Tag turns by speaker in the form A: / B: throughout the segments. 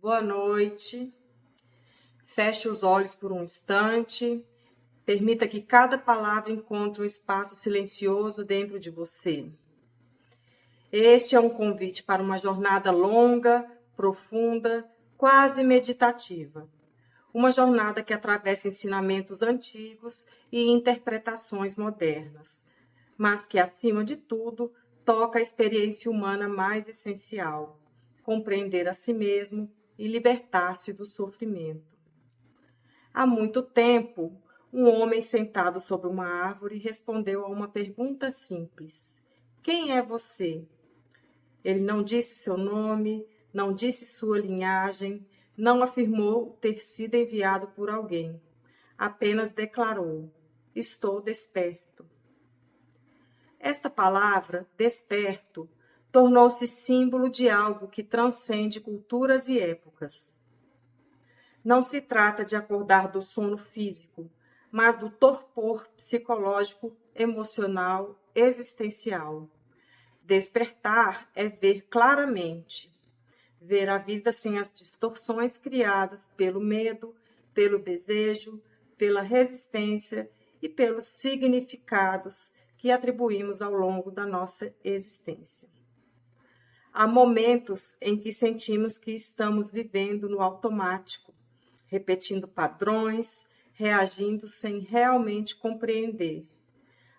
A: Boa noite. Feche os olhos por um instante. Permita que cada palavra encontre um espaço silencioso dentro de você. Este é um convite para uma jornada longa, profunda, quase meditativa. Uma jornada que atravessa ensinamentos antigos e interpretações modernas, mas que, acima de tudo, toca a experiência humana mais essencial: compreender a si mesmo e libertar-se do sofrimento. Há muito tempo, um homem sentado sob uma árvore respondeu a uma pergunta simples: quem é você? Ele não disse seu nome, não disse sua linhagem, não afirmou ter sido enviado por alguém. Apenas declarou: estou desperto. Esta palavra, desperto, tornou-se símbolo de algo que transcende culturas e épocas. Não se trata de acordar do sono físico, mas do torpor psicológico, emocional, existencial. Despertar é ver claramente, ver a vida sem as distorções criadas pelo medo, pelo desejo, pela resistência e pelos significados que atribuímos ao longo da nossa existência. Há momentos em que sentimos que estamos vivendo no automático, repetindo padrões, reagindo sem realmente compreender.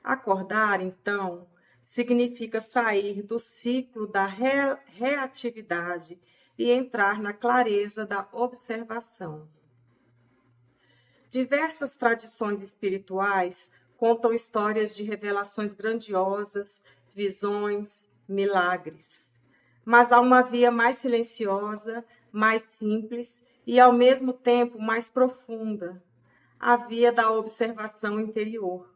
A: Acordar, então, significa sair do ciclo da reatividade e entrar na clareza da observação. Diversas tradições espirituais contam histórias de revelações grandiosas, visões, milagres. Mas há uma via mais silenciosa, mais simples e, ao mesmo tempo, mais profunda, a via da observação interior.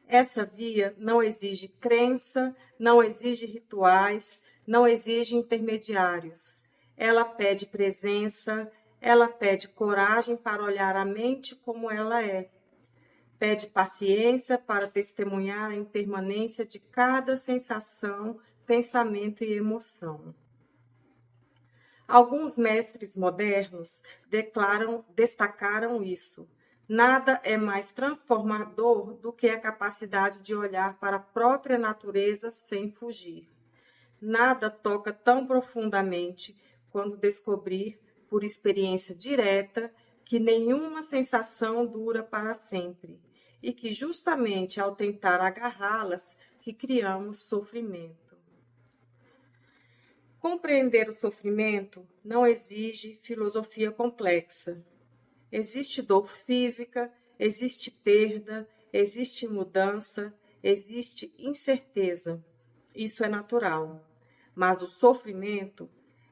A: Essa via não exige crença, não exige rituais, não exige intermediários. Ela pede presença, ela pede coragem para olhar a mente como ela é. Pede paciência para testemunhar a impermanência de cada sensação, pensamento e emoção. Alguns mestres modernos destacaram isso. Nada é mais transformador do que a capacidade de olhar para a própria natureza sem fugir. Nada toca tão profundamente quando descobrir, por experiência direta, que nenhuma sensação dura para sempre e que justamente ao tentar agarrá-las que criamos sofrimento. Compreender o sofrimento não exige filosofia complexa. Existe dor física, existe perda, existe mudança, existe incerteza. Isso é natural. Mas o sofrimento,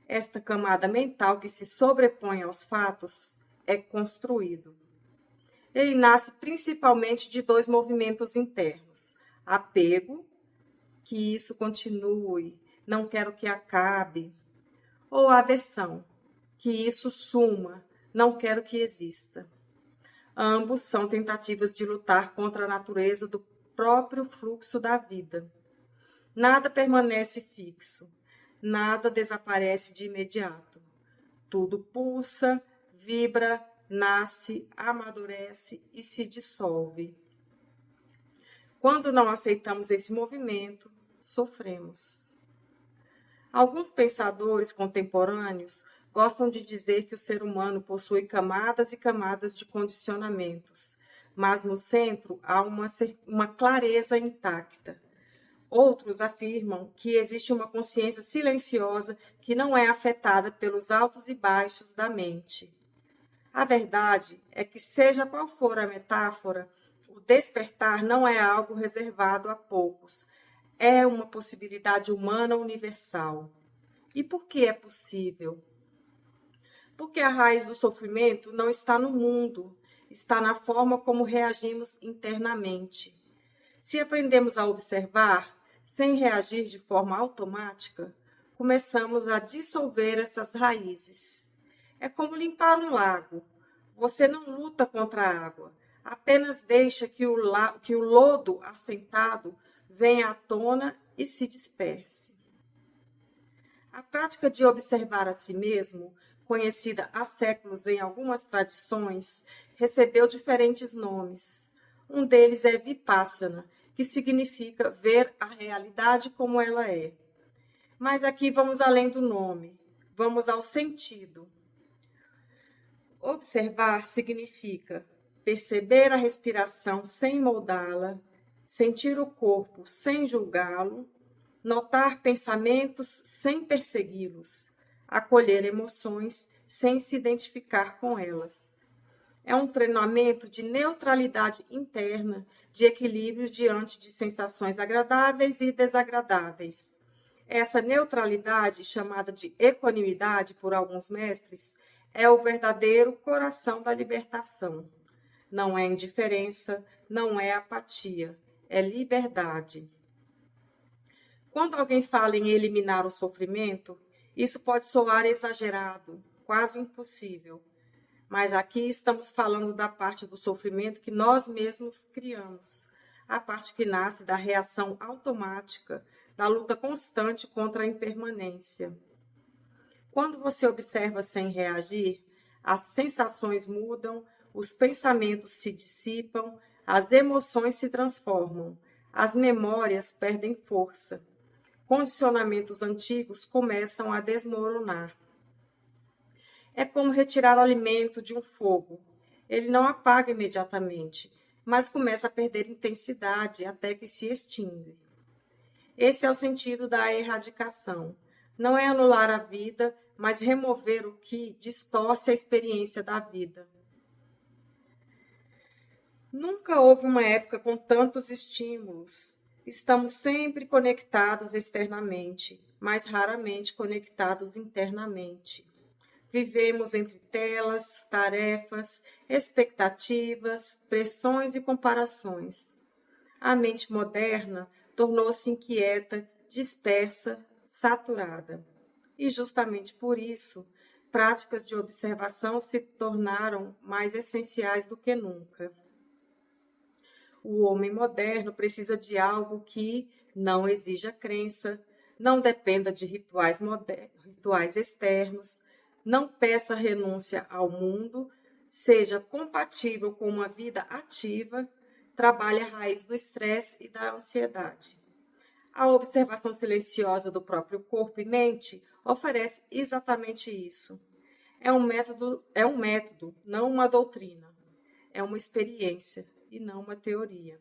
A: esta camada mental que se sobrepõe aos fatos, é construído. Ele nasce principalmente de dois movimentos internos: apego, que isso continue, não quero que acabe, ou aversão, que isso suma, não quero que exista. Ambos são tentativas de lutar contra a natureza do próprio fluxo da vida. Nada permanece fixo, nada desaparece de imediato. Tudo pulsa, vibra, nasce, amadurece e se dissolve. Quando não aceitamos esse movimento, sofremos. Alguns pensadores contemporâneos gostam de dizer que o ser humano possui camadas e camadas de condicionamentos, mas no centro há uma clareza intacta. Outros afirmam que existe uma consciência silenciosa que não é afetada pelos altos e baixos da mente. A verdade é que, seja qual for a metáfora, o despertar não é algo reservado a poucos. É uma possibilidade humana universal. E por que é possível? Porque a raiz do sofrimento não está no mundo, está na forma como reagimos internamente. Se aprendemos a observar, sem reagir de forma automática, começamos a dissolver essas raízes. É como limpar um lago. Você não luta contra a água, apenas deixa que o lodo assentado venha à tona e se disperse. A prática de observar a si mesmo conhecida há séculos em algumas tradições, recebeu diferentes nomes. Um deles é Vipassana, que significa ver a realidade como ela é. Mas aqui vamos além do nome, vamos ao sentido. Observar significa perceber a respiração sem moldá-la, sentir o corpo sem julgá-lo, notar pensamentos sem persegui-los, acolher emoções sem se identificar com elas. É um treinamento de neutralidade interna, de equilíbrio diante de sensações agradáveis e desagradáveis. Essa neutralidade, chamada de equanimidade por alguns mestres, é o verdadeiro coração da libertação. Não é indiferença, não é apatia, é liberdade. Quando alguém fala em eliminar o sofrimento, isso pode soar exagerado, quase impossível. Mas aqui estamos falando da parte do sofrimento que nós mesmos criamos, a parte que nasce da reação automática, da luta constante contra a impermanência. Quando você observa sem reagir, as sensações mudam, os pensamentos se dissipam, as emoções se transformam, as memórias perdem força. Condicionamentos antigos começam a desmoronar. É como retirar alimento de um fogo. Ele não apaga imediatamente, mas começa a perder intensidade até que se extingue. Esse é o sentido da erradicação. Não é anular a vida, mas remover o que distorce a experiência da vida. Nunca houve uma época com tantos estímulos. Estamos sempre conectados externamente, mas raramente conectados internamente. Vivemos entre telas, tarefas, expectativas, pressões e comparações. A mente moderna tornou-se inquieta, dispersa, saturada. E justamente por isso, práticas de observação se tornaram mais essenciais do que nunca. O homem moderno precisa de algo que não exija crença, não dependa de rituais externos, não peça renúncia ao mundo, seja compatível com uma vida ativa, trabalhe a raiz do estresse e da ansiedade. A observação silenciosa do próprio corpo e mente oferece exatamente isso. É um método, não uma doutrina. É uma experiência e não uma teoria.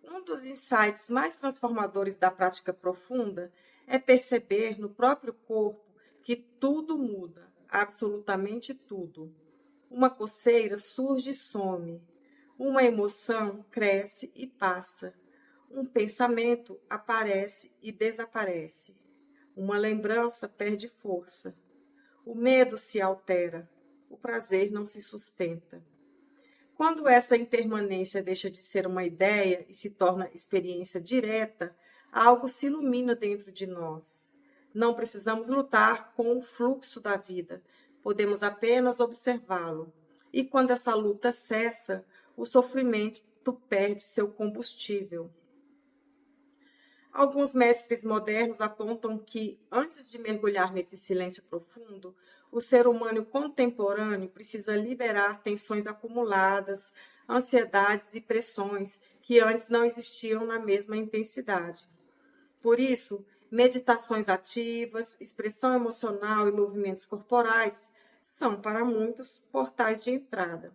A: Um dos insights mais transformadores da prática profunda é perceber no próprio corpo que tudo muda, absolutamente tudo. Uma coceira surge e some. Uma emoção cresce e passa. Um pensamento aparece e desaparece. Uma lembrança perde força. O medo se altera. O prazer não se sustenta. Quando essa impermanência deixa de ser uma ideia e se torna experiência direta, algo se ilumina dentro de nós. Não precisamos lutar com o fluxo da vida, podemos apenas observá-lo. E quando essa luta cessa, o sofrimento perde seu combustível. Alguns mestres modernos apontam que, antes de mergulhar nesse silêncio profundo, o ser humano contemporâneo precisa liberar tensões acumuladas, ansiedades e pressões que antes não existiam na mesma intensidade. Por isso, meditações ativas, expressão emocional e movimentos corporais são, para muitos, portais de entrada.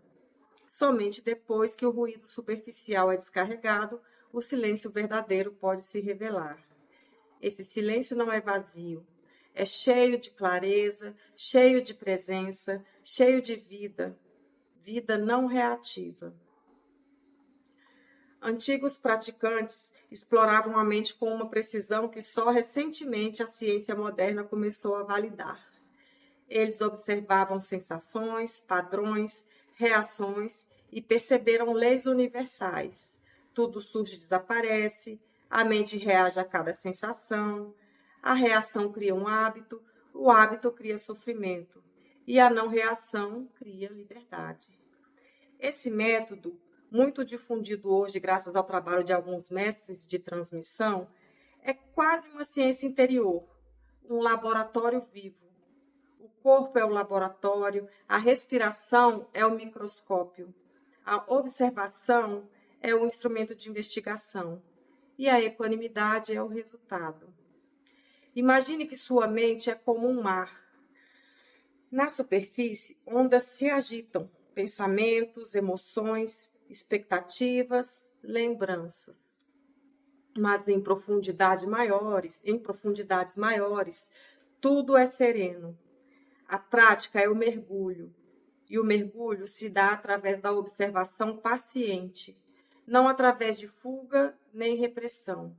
A: Somente depois que o ruído superficial é descarregado, o silêncio verdadeiro pode se revelar. Esse silêncio não é vazio, é cheio de clareza, cheio de presença, cheio de vida, vida não reativa. Antigos praticantes exploravam a mente com uma precisão que só recentemente a ciência moderna começou a validar. Eles observavam sensações, padrões, reações e perceberam leis universais. Tudo surge e desaparece, a mente reage a cada sensação, a reação cria um hábito, o hábito cria sofrimento e a não reação cria liberdade. Esse método, muito difundido hoje graças ao trabalho de alguns mestres de transmissão, é quase uma ciência interior, um laboratório vivo. O corpo é o laboratório, a respiração é o microscópio, a observação é o instrumento de investigação e a equanimidade é o resultado. Imagine que sua mente é como um mar. Na superfície, ondas se agitam, pensamentos, emoções, expectativas, lembranças. Mas em profundidades maiores, tudo é sereno. A prática é o mergulho, e o mergulho se dá através da observação paciente, não através de fuga nem repressão.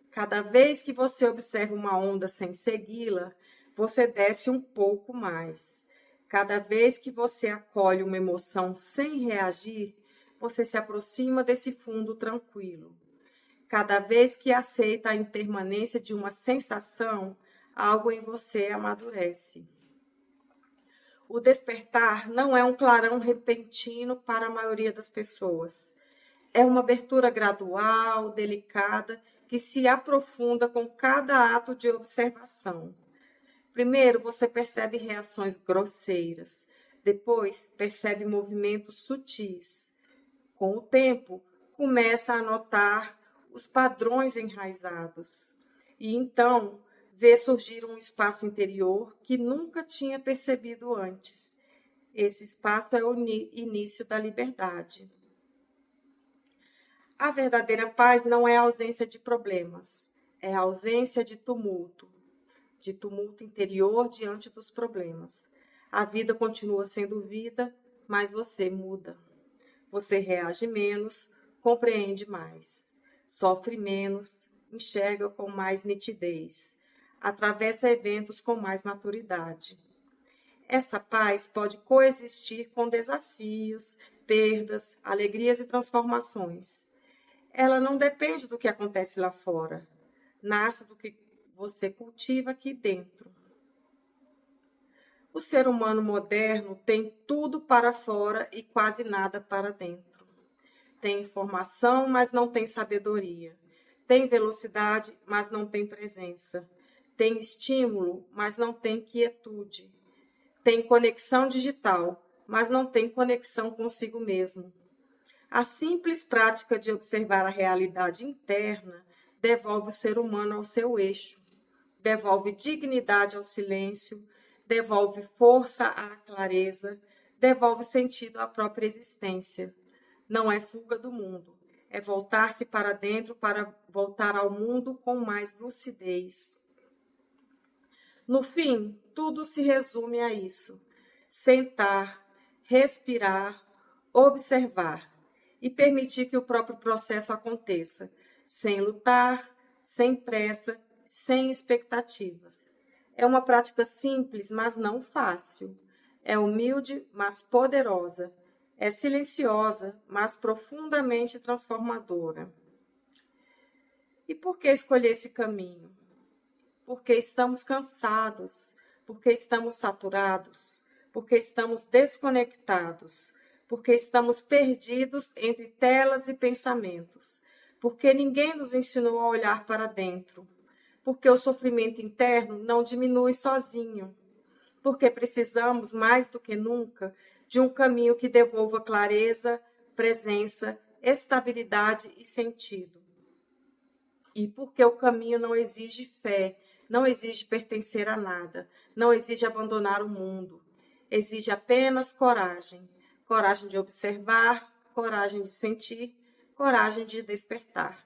A: Cada vez que você observa uma onda sem segui-la, você desce um pouco mais. Cada vez que você acolhe uma emoção sem reagir, você se aproxima desse fundo tranquilo. Cada vez que aceita a impermanência de uma sensação, algo em você amadurece. O despertar não é um clarão repentino para a maioria das pessoas. É uma abertura gradual, delicada, que se aprofunda com cada ato de observação. Primeiro, você percebe reações grosseiras. Depois, percebe movimentos sutis. Com o tempo, começa a notar os padrões enraizados. E então, vê surgir um espaço interior que nunca tinha percebido antes. Esse espaço é o início da liberdade. A verdadeira paz não é a ausência de problemas, é a ausência de tumulto interior diante dos problemas. A vida continua sendo vida, mas você muda. Você reage menos, compreende mais, sofre menos, enxerga com mais nitidez, atravessa eventos com mais maturidade. Essa paz pode coexistir com desafios, perdas, alegrias e transformações. Ela não depende do que acontece lá fora, nasce do que você cultiva aqui dentro. O ser humano moderno tem tudo para fora e quase nada para dentro. Tem informação, mas não tem sabedoria. Tem velocidade, mas não tem presença. Tem estímulo, mas não tem quietude. Tem conexão digital, mas não tem conexão consigo mesmo. A simples prática de observar a realidade interna devolve o ser humano ao seu eixo, devolve dignidade ao silêncio, devolve força à clareza, devolve sentido à própria existência. Não é fuga do mundo, é voltar-se para dentro para voltar ao mundo com mais lucidez. No fim, tudo se resume a isso: sentar, respirar, observar e permitir que o próprio processo aconteça, sem lutar, sem pressa, sem expectativas. É uma prática simples, mas não fácil. É humilde, mas poderosa. É silenciosa, mas profundamente transformadora. E por que escolher esse caminho? Porque estamos cansados, porque estamos saturados, porque estamos desconectados, porque estamos perdidos entre telas e pensamentos, porque ninguém nos ensinou a olhar para dentro, porque o sofrimento interno não diminui sozinho, porque precisamos, mais do que nunca, de um caminho que devolva clareza, presença, estabilidade e sentido. E porque o caminho não exige fé, não exige pertencer a nada, não exige abandonar o mundo, exige apenas coragem. Coragem de observar, coragem de sentir, coragem de despertar.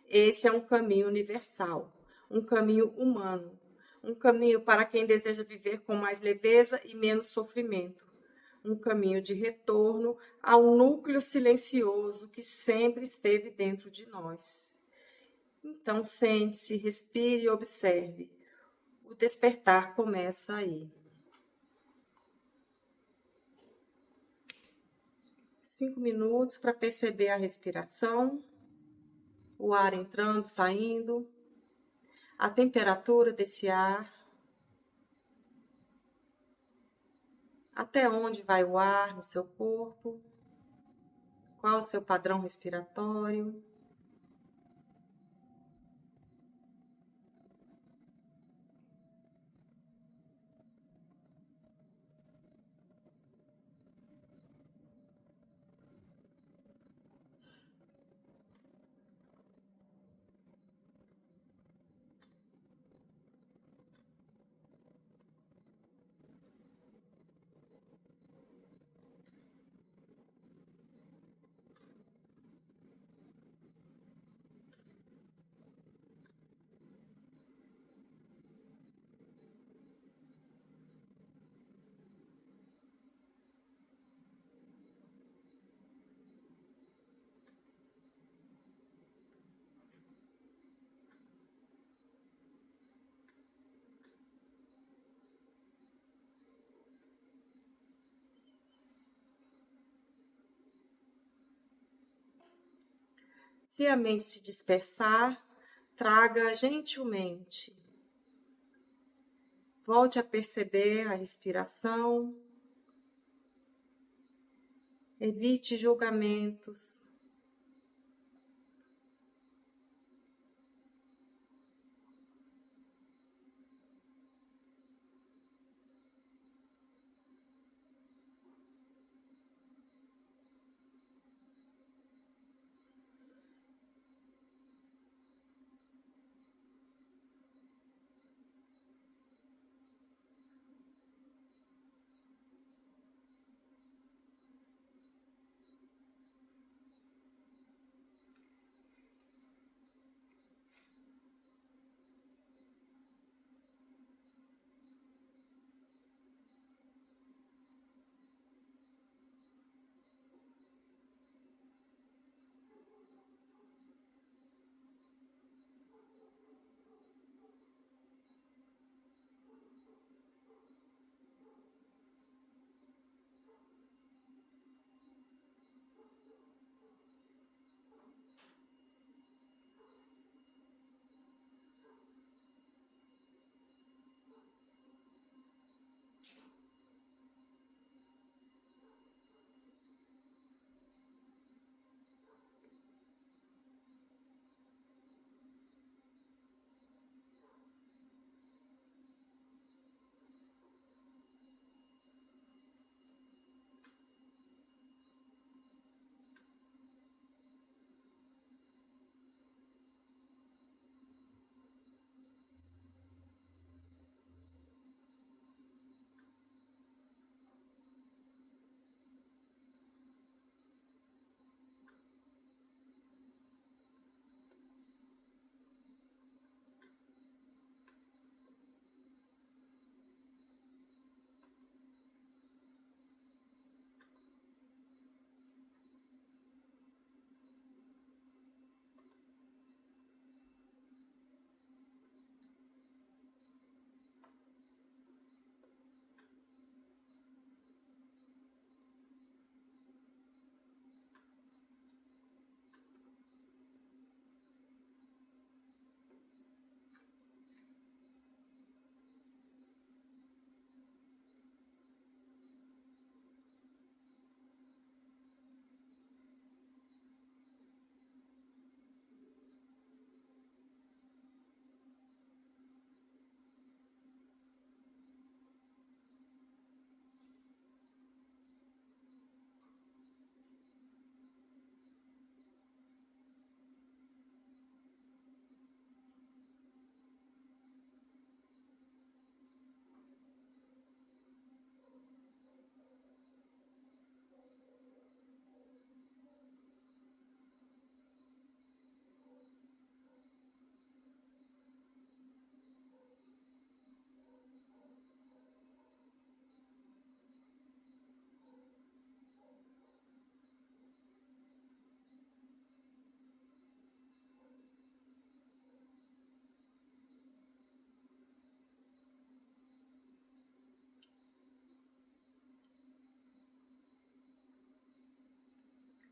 A: Esse é um caminho universal, um caminho humano, um caminho para quem deseja viver com mais leveza e menos sofrimento, um caminho de retorno ao núcleo silencioso que sempre esteve dentro de nós. Então, sente-se, respire e observe. O despertar começa aí. 5 minutos para perceber a respiração, o ar entrando, saindo, a temperatura desse ar, até onde vai o ar no seu corpo, qual o seu padrão respiratório. Se a mente se dispersar, traga gentilmente. Volte a perceber a respiração. Evite julgamentos.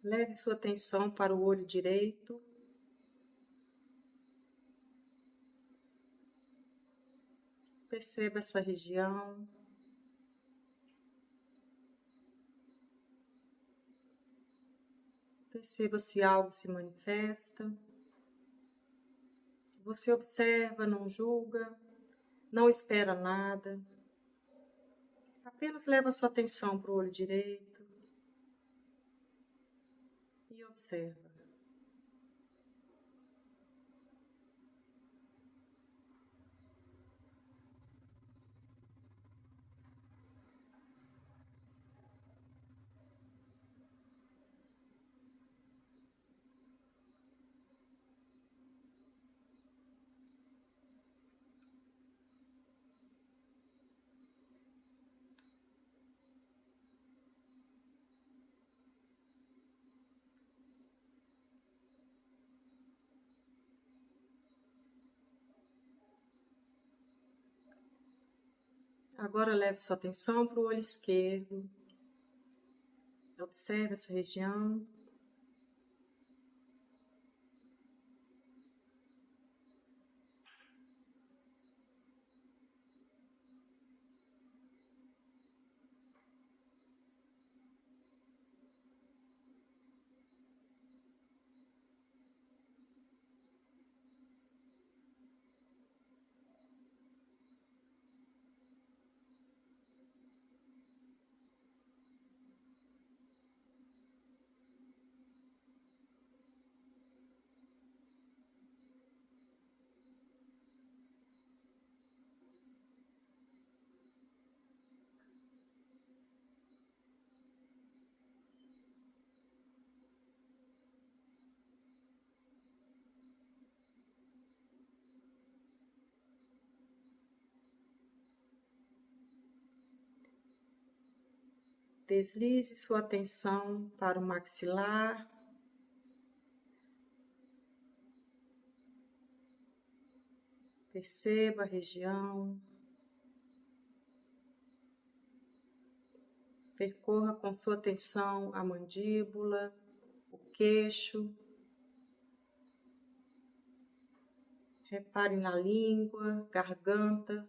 A: Leve sua atenção para o olho direito. Perceba essa região. Perceba se algo se manifesta. Você observa, não julga, não espera nada. Apenas leva sua atenção para o olho direito e observa. Agora leve sua atenção para o olho esquerdo. Observe essa região. Deslize sua atenção para o maxilar. Perceba a região. Percorra com sua atenção a mandíbula, o queixo. Repare na língua, garganta.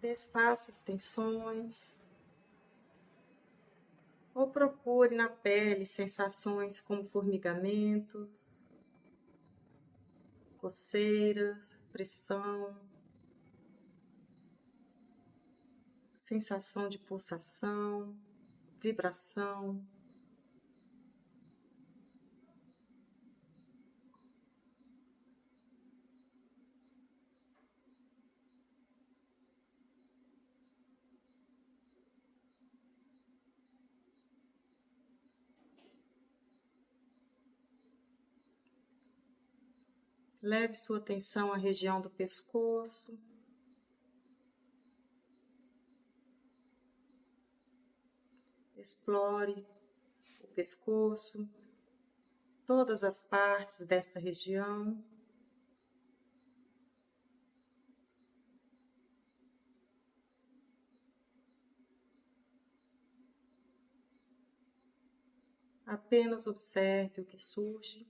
A: Desfaça as tensões. Ou procure na pele sensações como formigamentos, coceiras, pressão, sensação de pulsação, vibração. Leve sua atenção à região do pescoço. Explore o pescoço, todas as partes desta região. Apenas observe o que surge.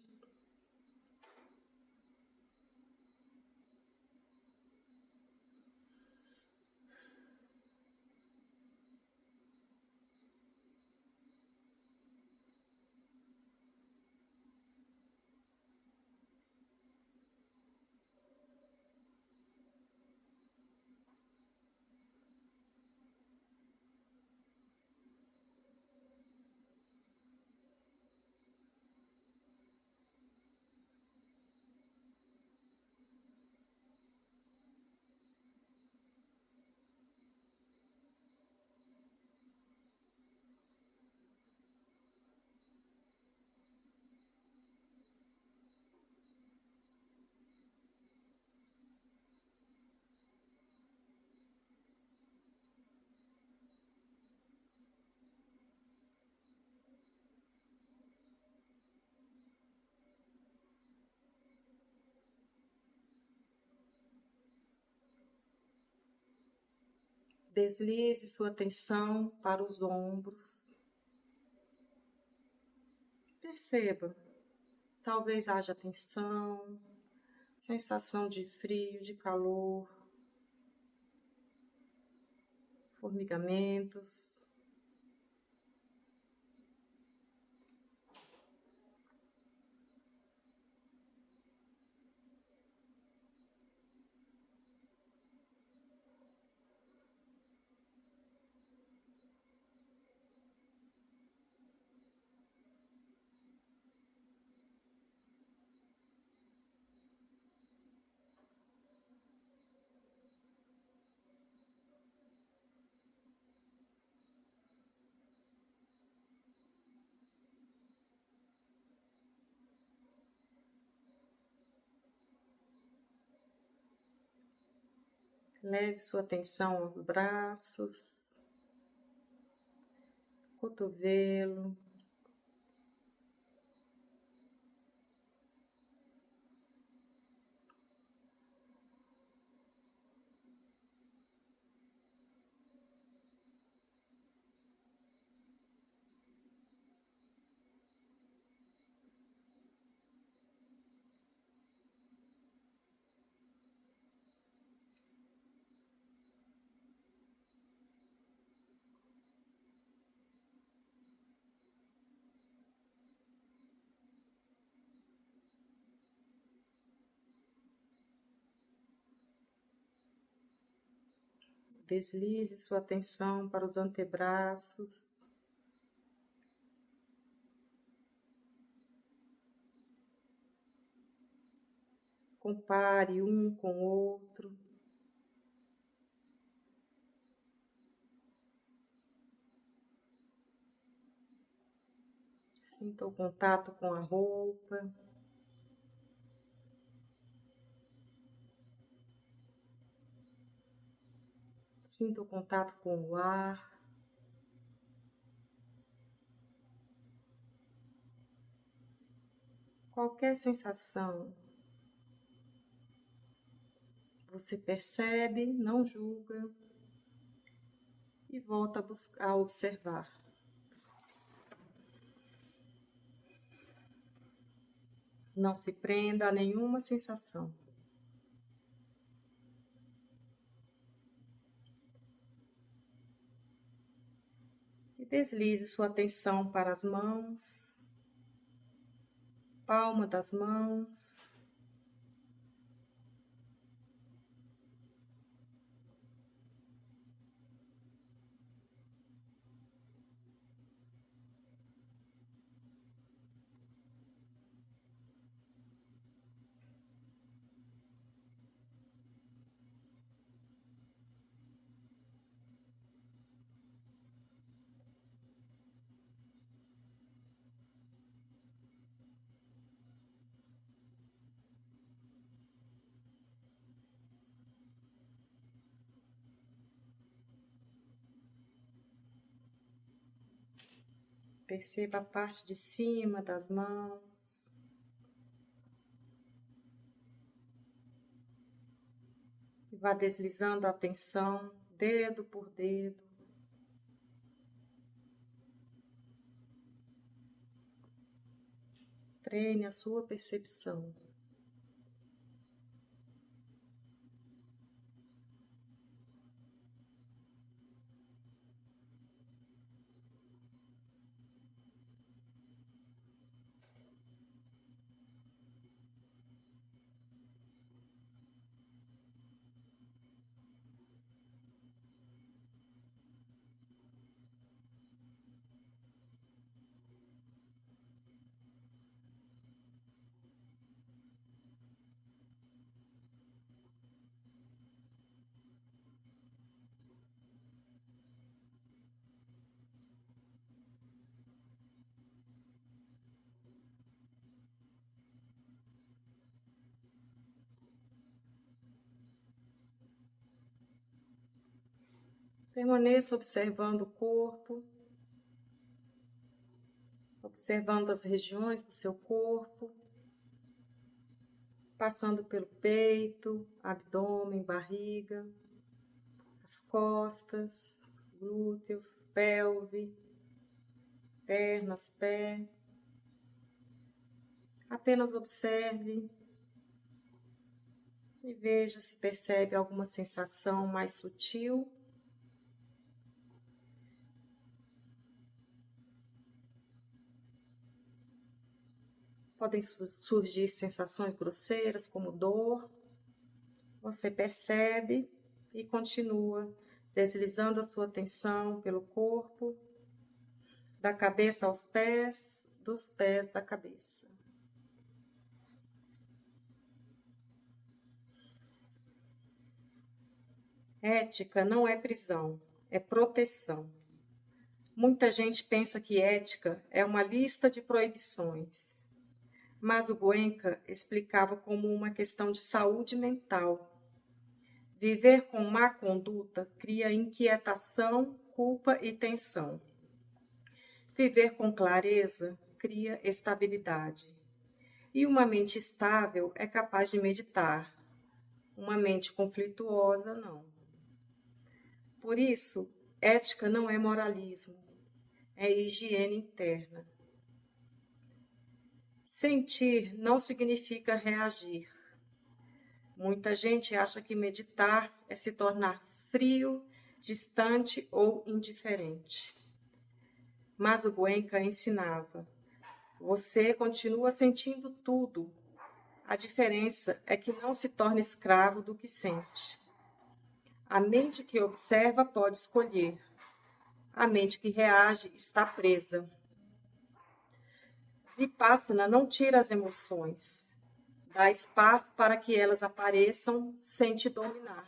A: Deslize sua atenção para os ombros. Perceba, talvez haja tensão, sensação de frio, de calor, formigamentos. Leve sua atenção aos braços, cotovelo, Deslize sua atenção para os antebraços. Compare um com o outro. Sinta o contato com a roupa. Sinta o contato com o ar. Qualquer sensação, você percebe, não julga e volta a observar. Não se prenda a nenhuma sensação. E deslize sua atenção para as mãos, palma das mãos. Perceba a parte de cima das mãos. E vá deslizando a atenção, dedo por dedo. Treine a sua percepção. Permaneça observando o corpo, observando as regiões do seu corpo, passando pelo peito, abdômen, barriga, as costas, glúteos, pelve, pernas, pé. Apenas observe e veja se percebe alguma sensação mais sutil. Podem surgir sensações grosseiras, como dor. Você percebe e continua deslizando a sua atenção pelo corpo, da cabeça aos pés, dos pés à cabeça. Ética não é prisão, é proteção. Muita gente pensa que ética é uma lista de proibições. Mas o Goenka explicava como uma questão de saúde mental. Viver com má conduta cria inquietação, culpa e tensão. Viver com clareza cria estabilidade. E uma mente estável é capaz de meditar. Uma mente conflituosa, não. Por isso, ética não é moralismo, é higiene interna. Sentir não significa reagir. Muita gente acha que meditar é se tornar frio, distante ou indiferente. Mas o Goenka ensinava: você continua sentindo tudo. A diferença é que não se torna escravo do que sente. A mente que observa pode escolher. A mente que reage está presa. Vipassana não tira as emoções. Dá espaço para que elas apareçam sem te dominar.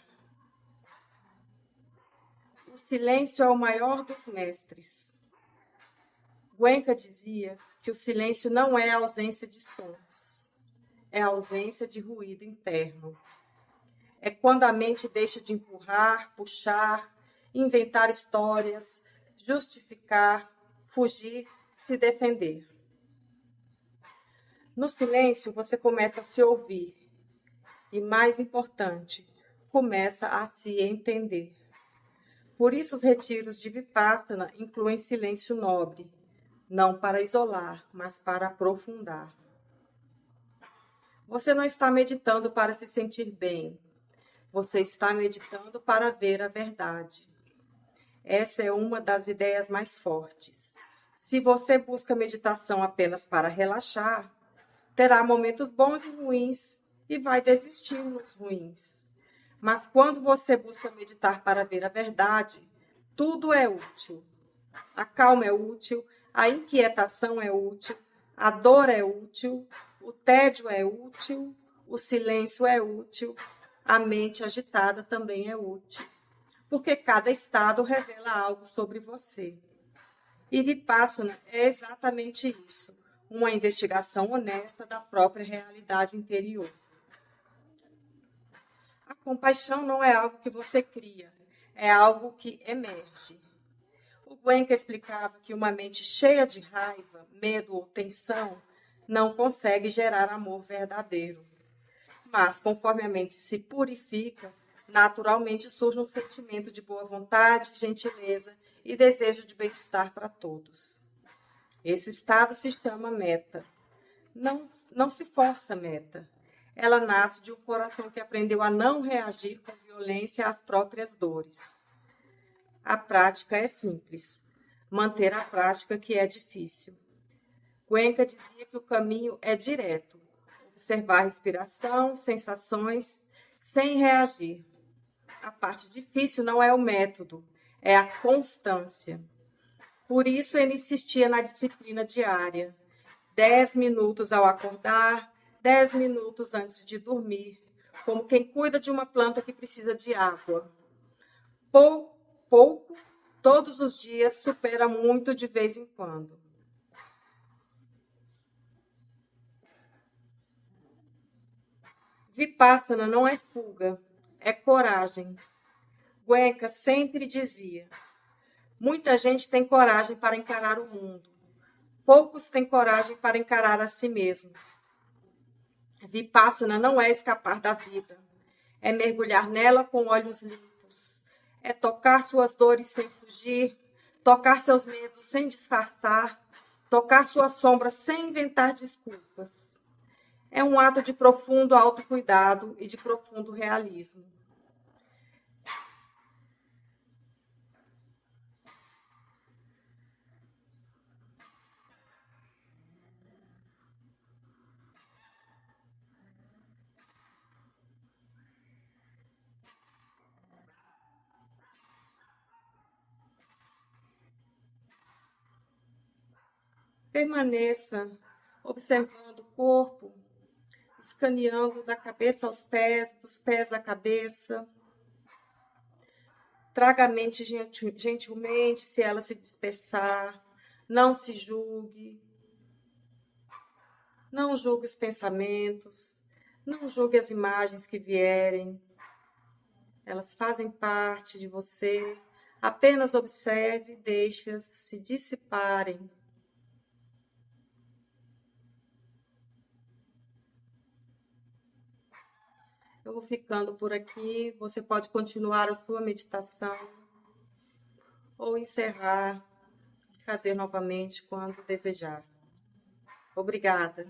A: O silêncio é o maior dos mestres. Goenka dizia que o silêncio não é a ausência de sons, é a ausência de ruído interno. É quando a mente deixa de empurrar, puxar, inventar histórias, justificar, fugir, se defender. No silêncio, você começa a se ouvir e, mais importante, começa a se entender. Por isso, os retiros de Vipassana incluem silêncio nobre, não para isolar, mas para aprofundar. Você não está meditando para se sentir bem, você está meditando para ver a verdade. Essa é uma das ideias mais fortes. Se você busca meditação apenas para relaxar, terá momentos bons e ruins e vai desistir nos ruins. Mas quando você busca meditar para ver a verdade, tudo é útil. A calma é útil, a inquietação é útil, a dor é útil, o tédio é útil, o silêncio é útil, a mente agitada também é útil, porque cada estado revela algo sobre você. E Vipassana é exatamente isso, uma investigação honesta da própria realidade interior. A compaixão não é algo que você cria, é algo que emerge. O Goenka explicava que uma mente cheia de raiva, medo ou tensão não consegue gerar amor verdadeiro. Mas, conforme a mente se purifica, naturalmente surge um sentimento de boa vontade, gentileza e desejo de bem-estar para todos. Esse estado se chama meta. Não se força meta. Ela nasce de um coração que aprendeu a não reagir com violência às próprias dores. A prática é simples. Manter a prática que é difícil. Goenka dizia que o caminho é direto. Observar a respiração, sensações, sem reagir. A parte difícil não é o método, é a constância. Por isso ele insistia na disciplina diária. 10 minutos ao acordar, 10 minutos antes de dormir, como quem cuida de uma planta que precisa de água. Pouco, todos os dias, supera muito de vez em quando. Vipassana não é fuga, é coragem. Goenka sempre dizia: muita gente tem coragem para encarar o mundo. Poucos têm coragem para encarar a si mesmos. Vipassana não é escapar da vida, é mergulhar nela com olhos limpos, é tocar suas dores sem fugir, tocar seus medos sem disfarçar, tocar suas sombras sem inventar desculpas. É um ato de profundo autocuidado e de profundo realismo. Permaneça observando o corpo, escaneando da cabeça aos pés, dos pés à cabeça. Traga a mente gentilmente se ela se dispersar. Não se julgue. Não julgue os pensamentos. Não julgue as imagens que vierem. Elas fazem parte de você. Apenas observe e deixe-as se dissiparem. Eu vou ficando por aqui. Você pode continuar a sua meditação ou encerrar e fazer novamente quando desejar. Obrigada.